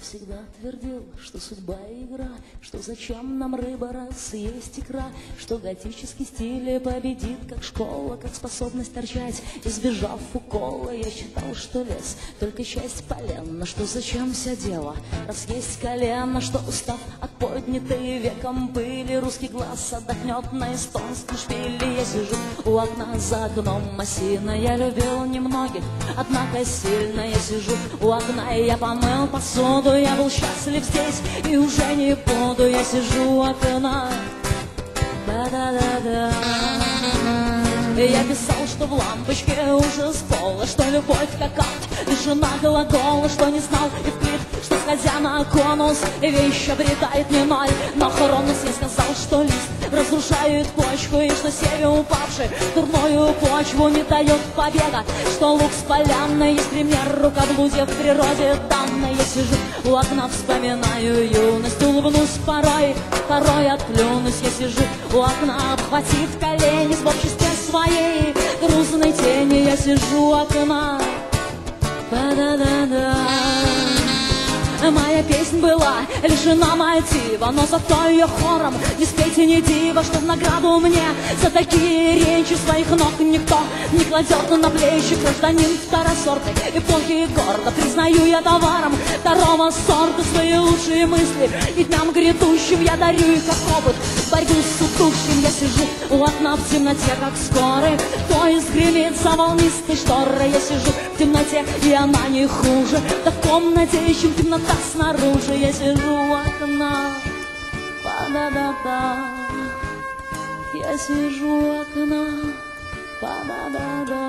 всегда твердил, что судьба игра, что зачем нам рыба, раз есть икра, что готический стиль победит, как школа, как способность торчать, избежав укола. Я считал, что лес только часть полена, что зачем вся дело, раз есть колено, что устав от поднятой веком пыли, русский глаз отдохнет на эстонском шпиле. Я сижу у окна, за окном осина, я любил немногих, однако сильно. Я сижу у окна, и я помыл посуду, я был счастлив здесь и уже не буду. Я сижу у окна, да-да-да-да. Я писал, что в лампочке уже спола, что любовь как акт лишена глагола, что не знал Евклид, что сходя на конус вещь обретает не ноль, но Хронос. Я сказал, что лист разрушает почву, и что север упавший дурную почву не дает побега, что лук с поляной есть пример рукоблудия в природе данной. Я сижу у окна, вспоминаю юность, улыбнусь порой, порой отплюнусь. Я сижу у окна, обхватив колени, в обществе своей грузной тени. Я сижу у окна, да-да-да-да. Моя песнь была лишена мотива, но зато ее хором не спейте, не диво, что в награду мне за такие речи своих ног никто не кладет на плечи. Гражданин второсортной эпохи, гордо признаю я товаром второго сорта свои лучшие мысли, и дням грядущим я дарю их как опыт борьбу с утухшим. Я сижу у окна в темноте, как скорый поезд гремит за волнистой шторой. Я сижу в темноте, и она не хуже, да в комнате, чем темнота снаружи. Я сижу у окна, па-да-да-да. Я сижу у окна, па-да-да-да.